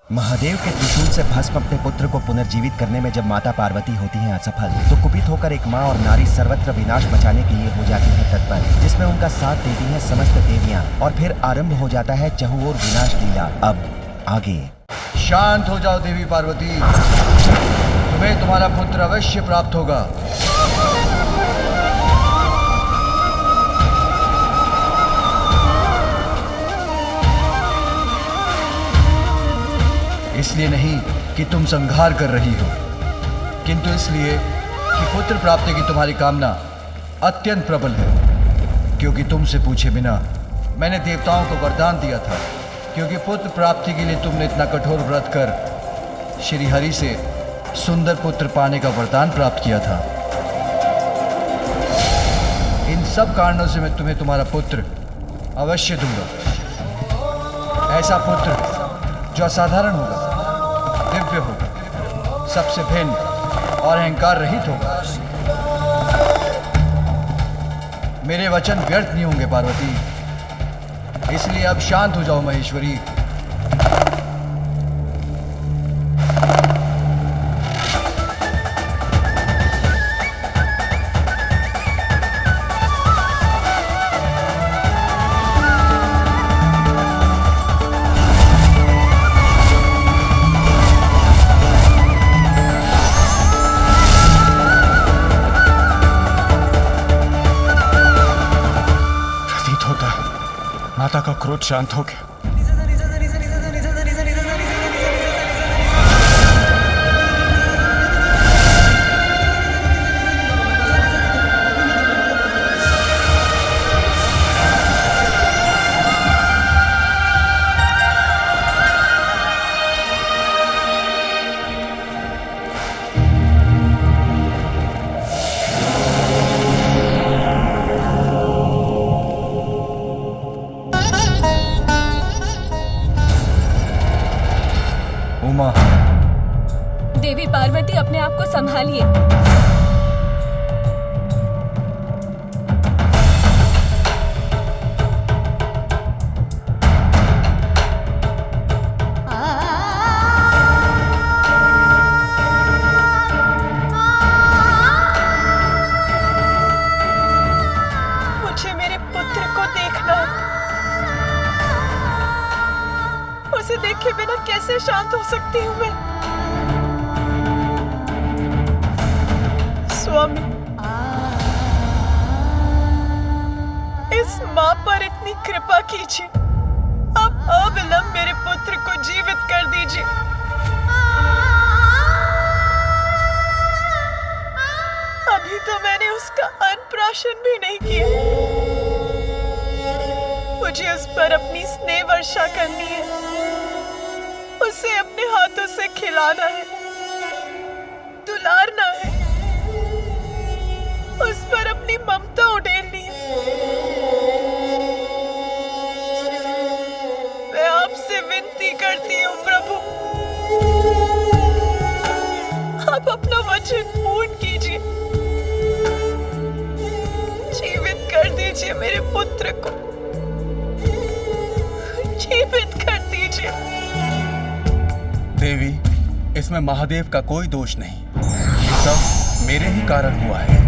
महादेव के त्रिशूल से भस्म अपने पुत्र को पुनर्जीवित करने में जब माता पार्वती होती हैं असफल, तो कुपित होकर एक माँ और नारी सर्वत्र विनाश मचाने के लिए हो जाती है तत्पर, जिसमें उनका साथ देती हैं समस्त देवियाँ और फिर आरंभ हो जाता है चहुओर विनाश लीला। अब आगे। शांत हो जाओ देवी पार्वती, तुम्हें तुम्हारा पुत्र अवश्य प्राप्त होगा। इसलिए नहीं कि तुम संहार कर रही हो, किंतु इसलिए कि पुत्र प्राप्ति की तुम्हारी कामना अत्यंत प्रबल है। क्योंकि तुमसे पूछे बिना मैंने देवताओं को वरदान दिया था, क्योंकि पुत्र प्राप्ति के लिए तुमने इतना कठोर व्रत कर श्री हरि से सुंदर पुत्र पाने का वरदान प्राप्त किया था। इन सब कारणों से मैं तुम्हें तुम्हारा पुत्र अवश्य दूंगा। ऐसा पुत्र जो असाधारण होगा, दिव्य होगा, सबसे भिन्न और अहंकार रहित होगा। मेरे वचन व्यर्थ नहीं होंगे पार्वती, इसलिए अब शांत हो जाओ महेश्वरी। माता का क्रोध शांत हो गया। उमा, देवी पार्वती, अपने आप को संभालिए। मुझे मेरे पुत्र को देखना है। उसे देखे बिना कैसे शांत हो सकती हूँ मैं? स्वामी, इस माँ पर इतनी कृपा कीजिए। अब अविलंब मेरे पुत्र को जीवित कर दीजिए। अभी तो मैंने उसका अन्नप्राशन भी नहीं किया। मुझे उस पर अपनी स्नेह वर्षा करनी है, उसे अपने हाथों से खिलाना है, दुलारना है, उस पर अपनी ममता उड़ेलनी है। मैं आपसे विनती करती हूँ प्रभु, आप अपना वचन पूर्ण कीजिए। जीवित कर दीजिए मेरे पुत्र को, जीवित कर दीजिए। देवी, इसमें महादेव का कोई दोष नहीं, ये सब मेरे ही कारण हुआ है।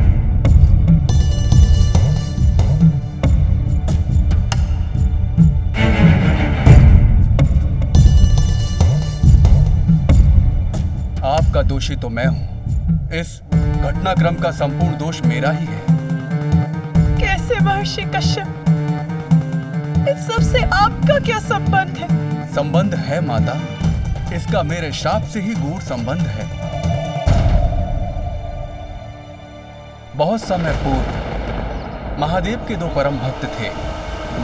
आपका दोषी तो मैं हूं। इस घटनाक्रम का संपूर्ण दोष मेरा ही है। कैसे महर्षि कश्यप? इस सब से आपका क्या संबंध है? संबंध है माता, इसका मेरे शाप से ही गूढ़ संबंध है। बहुत समय पूर्व महादेव के दो परम भक्त थे,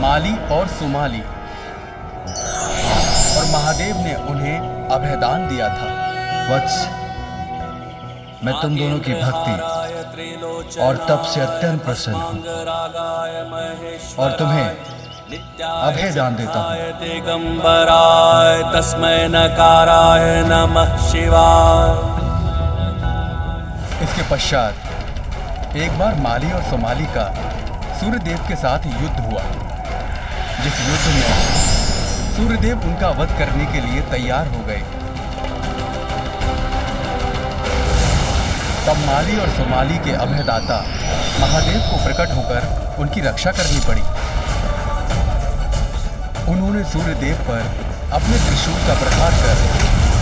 माली और सुमाली, और महादेव ने उन्हें अभयदान दिया था। वत्स, मैं तुम दोनों की भक्ति और तप से अत्यंत प्रसन्न हूँ और तुम्हें अभय दान देता हूँ। दिगंबराय तस्मै नकाराय नमः शिवाय। इसके पश्चात एक बार माली और सोमाली का सूर्यदेव के साथ युद्ध हुआ, जिस युद्ध में सूर्यदेव उनका वध करने के लिए तैयार हो गए। तब माली और सुमाली के अभयदाता महादेव को प्रकट होकर उनकी रक्षा करनी पड़ी। उन्होंने सूर्यदेव पर अपने त्रिशूल का प्रहार कर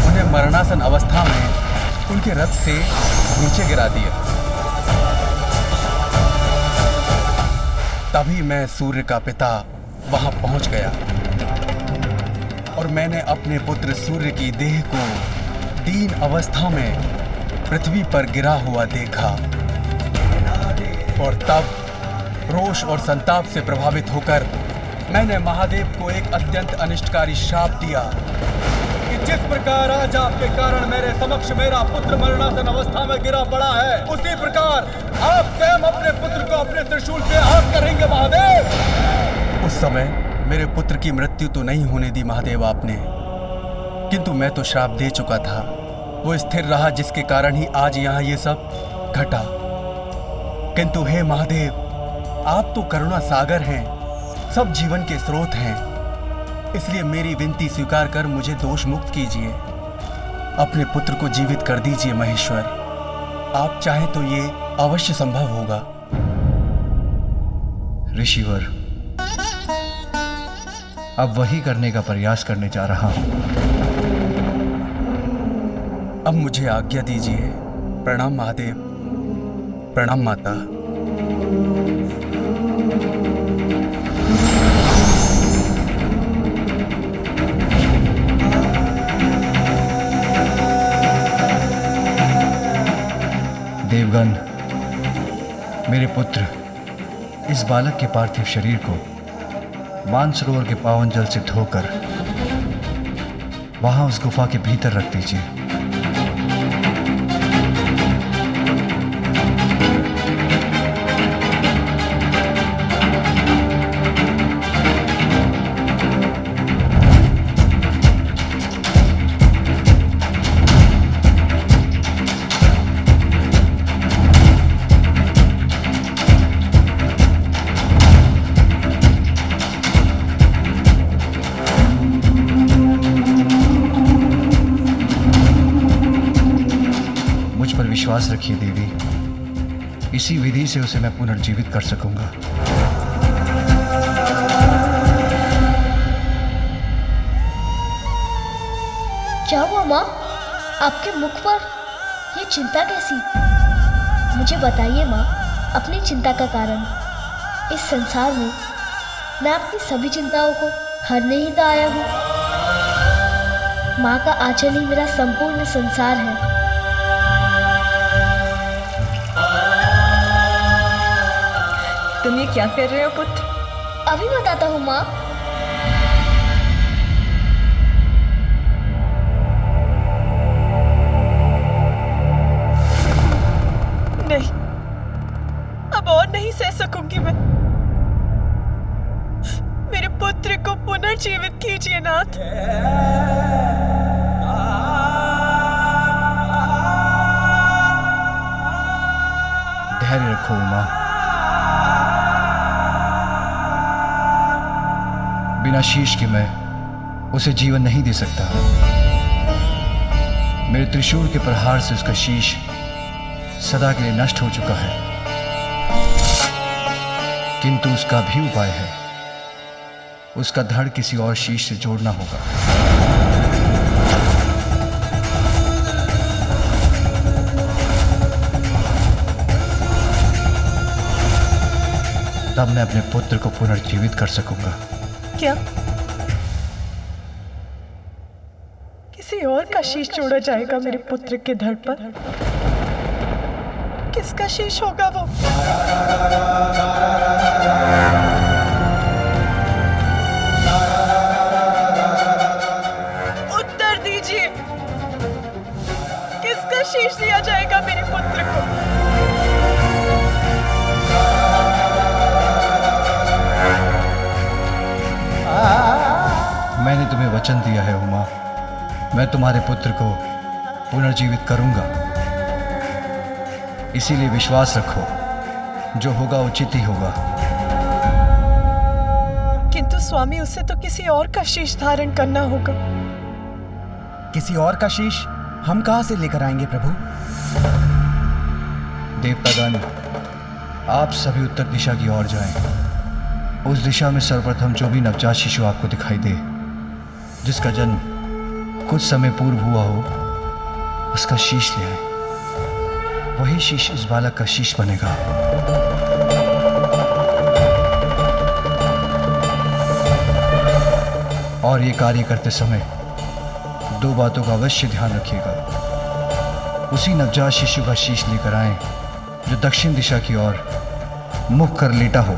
उन्हें मरणासन अवस्था में उनके रथ से नीचे गिरा दिया। तभी मैं सूर्य का पिता वहां पहुंच गया और मैंने अपने पुत्र सूर्य की देह को दीन अवस्था में पृथ्वी पर गिरा हुआ देखा और तब रोष और संताप से प्रभावित होकर मैंने महादेव को एक अत्यंत अनिष्टकारी श्राप दिया कि जिस प्रकार आज आपके कारण मेरे समक्ष मेरा पुत्र मरणासन अवस्था में गिरा पड़ा है, उसी प्रकार आप स्वयं अपने पुत्र को अपने त्रिशूल से आहत करेंगे महादेव। उस समय मेरे पुत्र की मृत्यु तो नहीं होने दी महादेव आपने, किंतु मैं तो श्राप दे चुका था। वो स्थिर रहा जिसके कारण ही आज यहाँ ये सब घटा। किंतु हे महादेव, आप तो करुणा सागर हैं, सब जीवन के स्रोत हैं, इसलिए मेरी विनती स्वीकार कर मुझे दोष मुक्त कीजिए। अपने पुत्र को जीवित कर दीजिए महेश्वर। आप चाहें तो ये अवश्य संभव होगा। ऋषिवर, अब वही करने का प्रयास करने जा रहा हूं। अब मुझे आज्ञा दीजिए। प्रणाम महादेव, प्रणाम माता। देवगण, मेरे पुत्र इस बालक के पार्थिव शरीर को मानसरोवर के पावन जल से धोकर वहां उस गुफा के भीतर रख दीजिए। विश्वास रखिए देवी, इसी विधि से उसे मैं पुनर्जीवित कर सकूंगा। क्या हुआ माँ? आपके मुख पर ये चिंता कैसी? मुझे बताइए माँ, अपनी चिंता का कारण। इस संसार में मैं अपनी सभी चिंताओं को हरने ही तो आया हूँ। माँ का आंचल ही मेरा संपूर्ण संसार है। तुम ये क्या कर रहे हो पुत्र? अभी बताता हूँ माँ। नहीं, अब और नहीं सह सकूंगी मैं। मेरे पुत्र को पुनर्जीवित कीजिए नाथ। धैर्य रखो उमा। बिना शीश के मैं उसे जीवन नहीं दे सकता। मेरे त्रिशूल के प्रहार से उसका शीश सदा के लिए नष्ट हो चुका है, किंतु उसका भी उपाय है। उसका धड़ किसी और शीश से जोड़ना होगा। तब मैं अपने पुत्र को पुनर्जीवित कर सकूंगा। क्या किसी और का शीश जोड़ा जाएगा मेरे पुत्र के धड़ पर? किसका शीश होगा वो? उत्तर दीजिए, किसका शीश दिया जाएगा मेरे पुत्र को? मैंने तुम्हें वचन दिया है उमा, मैं तुम्हारे पुत्र को पुनर्जीवित करूंगा। इसीलिए विश्वास रखो, जो होगा उचित ही होगा। किंतु स्वामी, उसे तो किसी और का शीश धारण करना होगा। किसी और का शीश हम कहां से लेकर आएंगे प्रभु? देवतागण, आप सभी उत्तर दिशा की ओर जाएं। उस दिशा में सर्वप्रथम जो भी नवजात शिशु आपको दिखाई दे, जिसका जन्म कुछ समय पूर्व हुआ हो, उसका शीश ले आए। वही शीश इस बालक का शीश बनेगा। और ये कार्य करते समय 2 बातों का अवश्य ध्यान रखिएगा। उसी नवजात शिशु का शीश लेकर आएं जो दक्षिण दिशा की ओर मुख कर लेटा हो,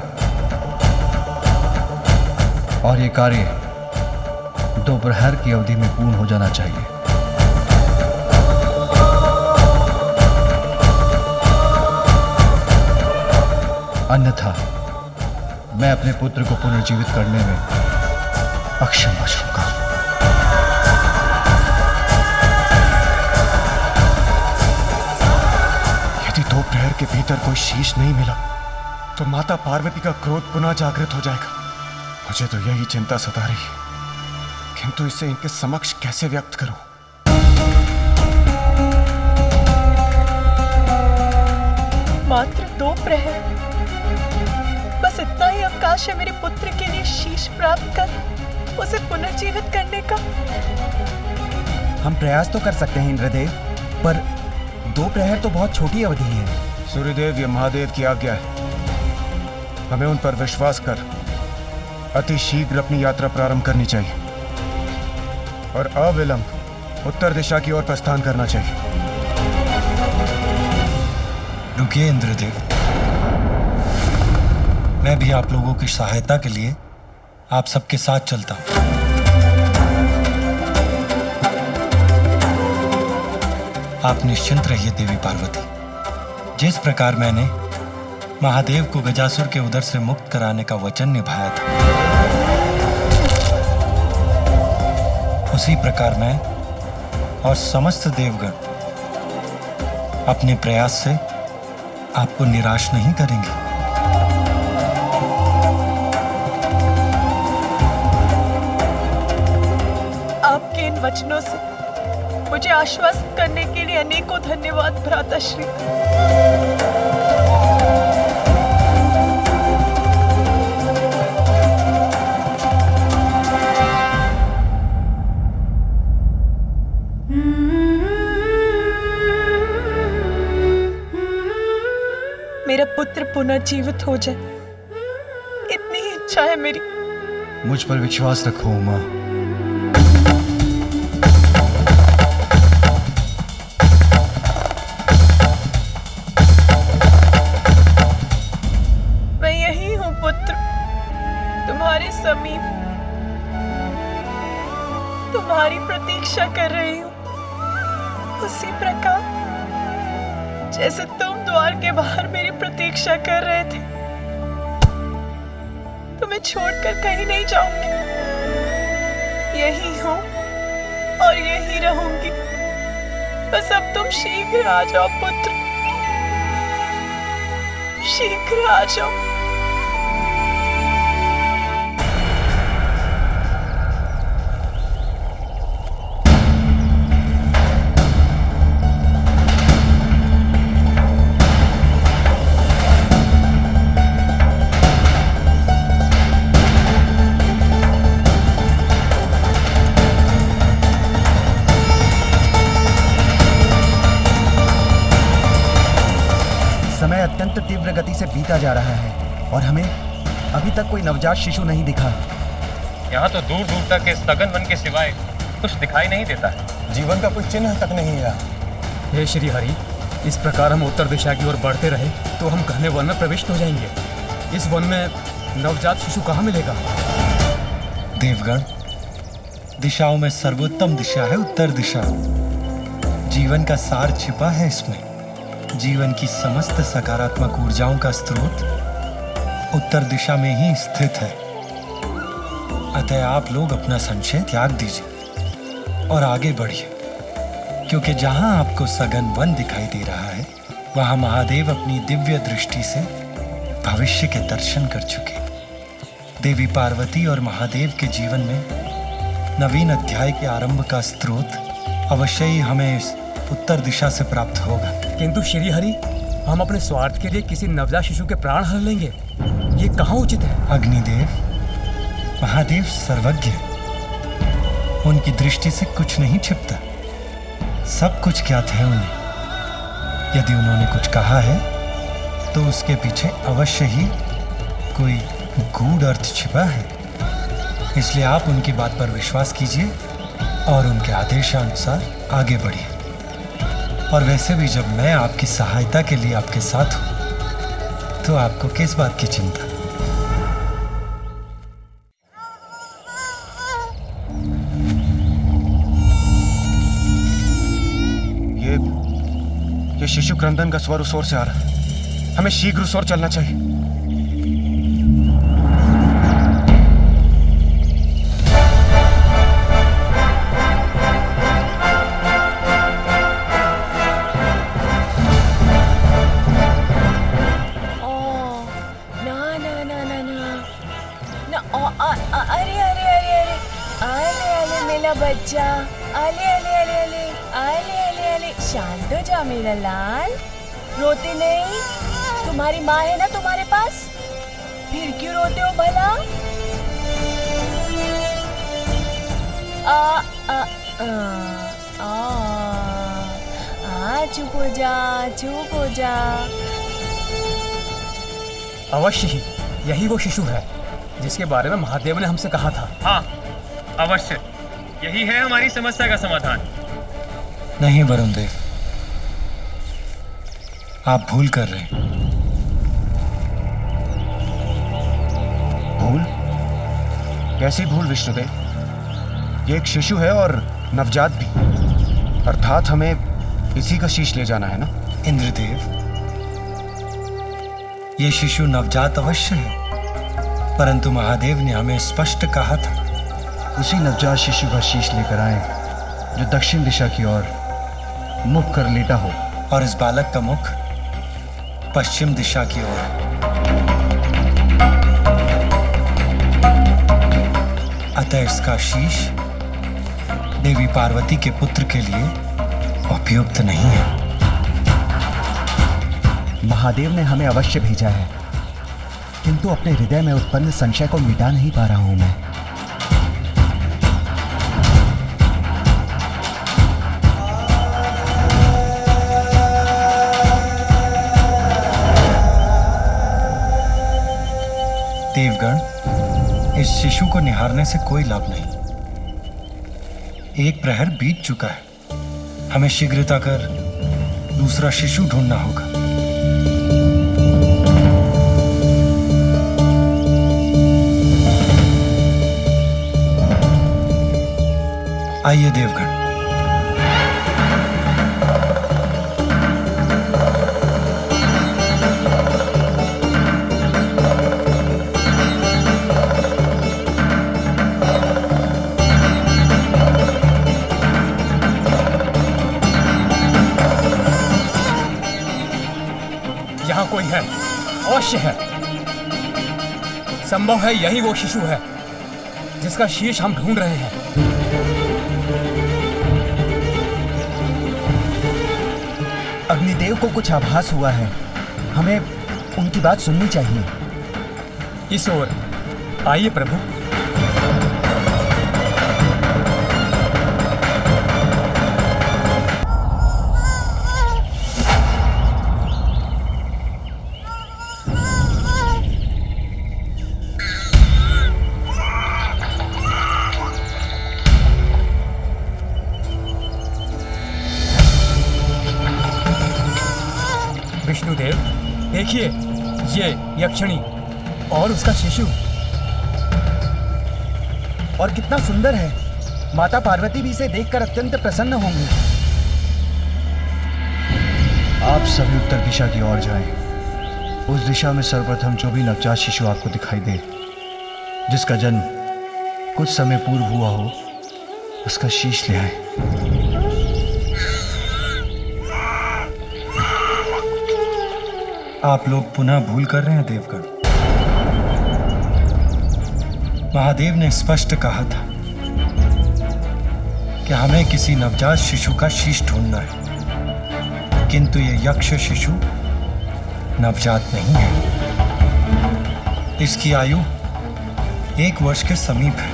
और ये कार्य दोपहर की अवधि में पूर्ण हो जाना चाहिए। अन्यथा मैं अपने पुत्र को पुनर्जीवित करने में अक्षम बचूंगा। यदि दोपहर के भीतर कोई शीश नहीं मिला तो माता पार्वती का क्रोध पुनः जागृत हो जाएगा। मुझे तो यही चिंता सता रही है, किंतु इसे इनके समक्ष कैसे व्यक्त करूं? मात्र 2 प्रहर, बस इतना ही अवकाश है मेरे पुत्र के लिए शीश प्राप्त कर उसे पुनर्जीवित करने का। हम प्रयास तो कर सकते हैं इंद्रदेव, पर 2 प्रहर तो बहुत छोटी अवधि है। सूर्यदेव, ये महादेव की आज्ञा है। हमें उन पर विश्वास कर अति शीघ्र अपनी यात्रा प्रारंभ करनी चाहिए और अविलंब उत्तर दिशा की ओर प्रस्थान करना चाहिए। रुकिए इंद्रदेव, मैं भी आप लोगों की सहायता के लिए आप सबके साथ चलता हूं। आप निश्चिंत रहिए देवी पार्वती। जिस प्रकार मैंने महादेव को गजासुर के उदर से मुक्त कराने का वचन निभाया था, उसी प्रकार मैं और समस्त देवगण अपने प्रयास से आपको निराश नहीं करेंगे। आपके इन वचनों से मुझे आश्वस्त करने के लिए अनेकों धन्यवाद भ्राताश्री। मेरा पुत्र पुनर्जीवित हो जाए, इतनी ही इच्छा है मेरी। मुझ पर विश्वास रखो उमा। मैं यही हूँ पुत्र, तुम्हारे समीप, तुम्हारी प्रतीक्षा कर रही हूँ, उसी प्रकार जैसे तुम द्वार के बाहर मेरी प्रतीक्षा कर रहे थे। तुम्हें छोड़कर कहीं नहीं जाऊंगी, यही हूँ और यही रहूंगी। बस अब तुम शीघ्र आ जाओ पुत्र, शीघ्र आ जाओ। समय अत्यंत तीव्र गति से बीता जा रहा है और हमें अभी तक कोई नवजात शिशु नहीं दिखा। यहाँ तो दूर दूर तक इस सघन वन के सिवाय कुछ दिखाई नहीं देता है। जीवन का कोई चिन्ह तक नहीं है। हे श्री हरि, इस प्रकार हम उत्तर दिशा की ओर बढ़ते रहे तो हम घने वन में प्रविष्ट हो जाएंगे। इस वन में नवजात शिशु कहाँ मिलेगा? देवगण, दिशाओं में सर्वोत्तम दिशा है उत्तर दिशा। जीवन का सार छिपा है इसमें। जीवन की समस्त सकारात्मक ऊर्जाओं का स्रोत उत्तर दिशा में ही स्थित है। अतः आप लोग अपना संशय त्याग दीजिए और आगे बढ़िए, क्योंकि जहां आपको सघन वन दिखाई दे रहा है, वहां महादेव अपनी दिव्य दृष्टि से भविष्य के दर्शन कर चुके। देवी पार्वती और महादेव के जीवन में नवीन अध्याय के आरंभ का स्रोत अवश्य ही हमें इस उत्तर दिशा से प्राप्त होगा। किंतु श्री हरि, हम अपने स्वार्थ के लिए किसी नवजात शिशु के प्राण हर लेंगे, ये कहाँ उचित है? अग्निदेव, महादेव सर्वज्ञ है। उनकी दृष्टि से कुछ नहीं छिपता, सब कुछ ज्ञात है उन्हें। यदि उन्होंने कुछ कहा है तो उसके पीछे अवश्य ही कोई गूढ़ अर्थ छिपा है। इसलिए आप उनकी बात पर विश्वास कीजिए और उनके आदेशानुसार आगे बढ़िए। और वैसे भी जब मैं आपकी सहायता के लिए आपके साथ हूं, तो आपको किस बात की चिंता? ये शिशु क्रंदन का स्वर उस ओर से आ रहा है। हमें शीघ्र उस ओर चलना चाहिए। बच्चा, अले अले अले अले अले अले अले, शांत हो जा मेरा लाल, रोते नहीं। तुम्हारी माँ है ना तुम्हारे पास, फिर क्यों रोते हो भला? चुप हो जा, चुप हो जा। अवश्य ही यही वो शिशु है जिसके बारे में महादेव ने हमसे कहा था। हाँ, अवश्य यही है हमारी समस्या का समाधान। नहीं वरुण देव, आप भूल कर रहे हैं। भूल? कैसी भूल विष्णुदेव? ये एक शिशु है और नवजात भी, अर्थात हमें इसी का शीश ले जाना है ना? इंद्रदेव, ये शिशु नवजात अवश्य है, परंतु महादेव ने हमें स्पष्ट कहा था उसी नवजात शिशु का शीश लेकर आए जो दक्षिण दिशा की ओर मुख कर लेटा हो, और इस बालक का मुख पश्चिम दिशा की ओर है। अतः इसका शीश देवी पार्वती के पुत्र के लिए उपयुक्त नहीं है। महादेव ने हमें अवश्य भेजा है, किंतु अपने हृदय में उत्पन्न संशय को मिटा नहीं पा रहा हूं मैं। देवगण, इस शिशु को निहारने से कोई लाभ नहीं। एक प्रहर बीत चुका है, हमें शीघ्रता कर दूसरा शिशु ढूंढना होगा। आइए देवगण। यहाँ कोई है, अवश्य है। संभव है यही वो शिशु है जिसका शीश हम ढूंढ रहे हैं। अग्निदेव को कुछ आभास हुआ है, हमें उनकी बात सुननी चाहिए। इस ओर आइए प्रभु। विष्णुदेव, देखिए ये यक्षिणी और उसका शिशु, और कितना सुंदर है। माता पार्वती भी इसे देखकर अत्यंत प्रसन्न होंगी। आप सभी उत्तर दिशा की ओर जाएं। उस दिशा में सर्वप्रथम जो भी नवजात शिशु आपको दिखाई दे, जिसका जन्म कुछ समय पूर्व हुआ हो, उसका शीश ले आए। आप लोग पुनः भूल कर रहे हैं देवगण। महादेव ने स्पष्ट कहा था कि हमें किसी नवजात शिशु का शीश ढूंढना है, किंतु ये यक्ष शिशु नवजात नहीं है। इसकी आयु 1 वर्ष के समीप है।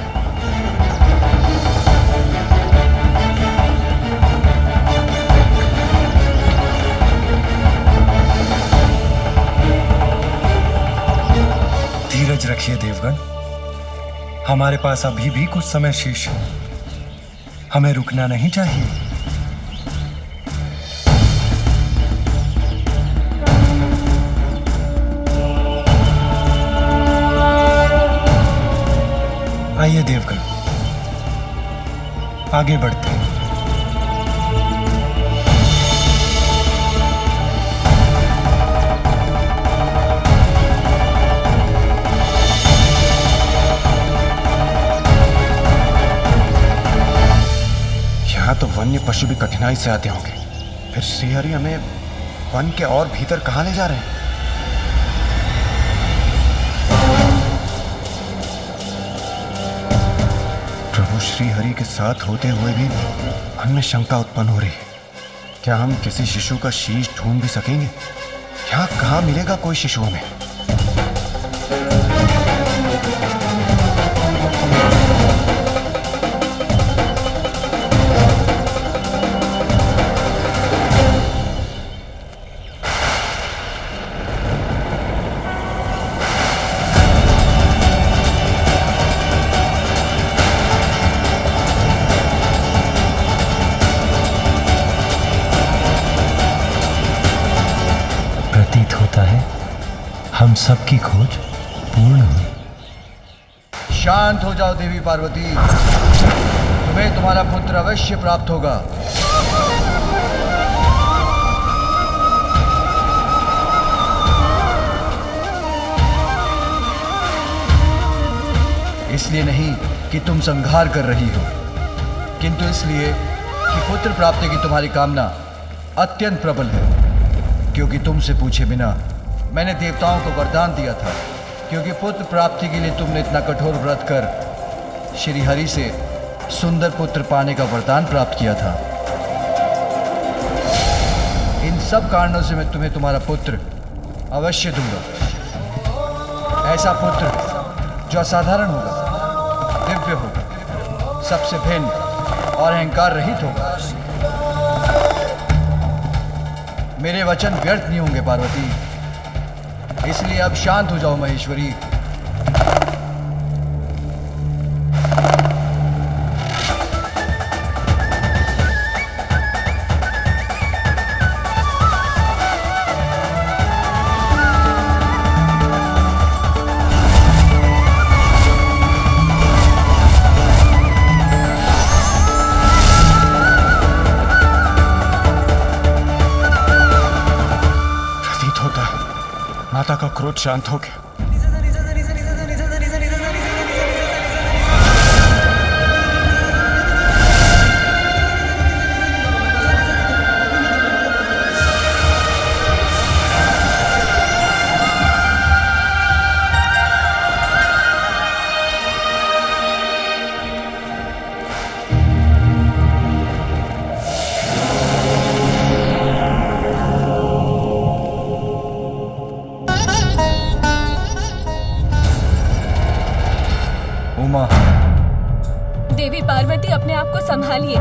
धीरज रखिए देवगण, हमारे पास अभी भी कुछ समय शेष है। हमें रुकना नहीं चाहिए। आइए देवगण, आगे बढ़ते हैं। यहाँ तो वन्य पशु भी कठिनाई से आते होंगे, फिर श्रीहरि हमें वन के और भीतर कहाँ ले जा रहे हैं? प्रभु श्रीहरि के साथ होते हुए भी मन में शंका उत्पन्न हो रही है। क्या हम किसी शिशु का शीश ढूंढ भी सकेंगे? यहाँ कहाँ मिलेगा कोई शिशु हमें? प्रतीत होता है हम सबकी खोज पूर्ण हुई। शांत हो जाओ देवी पार्वती, तुम्हें तुम्हारा पुत्र अवश्य प्राप्त होगा। इसलिए नहीं कि तुम संहार कर रही हो, किंतु इसलिए कि पुत्र प्राप्ति की तुम्हारी कामना अत्यंत प्रबल है। क्योंकि तुमसे पूछे बिना मैंने देवताओं को वरदान दिया था, क्योंकि पुत्र प्राप्ति के लिए तुमने इतना कठोर व्रत कर श्री हरि से सुंदर पुत्र पाने का वरदान प्राप्त किया था। इन सब कारणों से मैं तुम्हें तुम्हारा पुत्र अवश्य दूंगा। ऐसा पुत्र जो असाधारण होगा, दिव्य होगा, सबसे भिन्न और अहंकार रहित होगा। मेरे वचन व्यर्थ नहीं होंगे पार्वती, इसलिए अब शांत हो जाओ महेश्वरी। माता का क्रोध शांत हो गया। देवी पार्वती, अपने आप को संभालिए।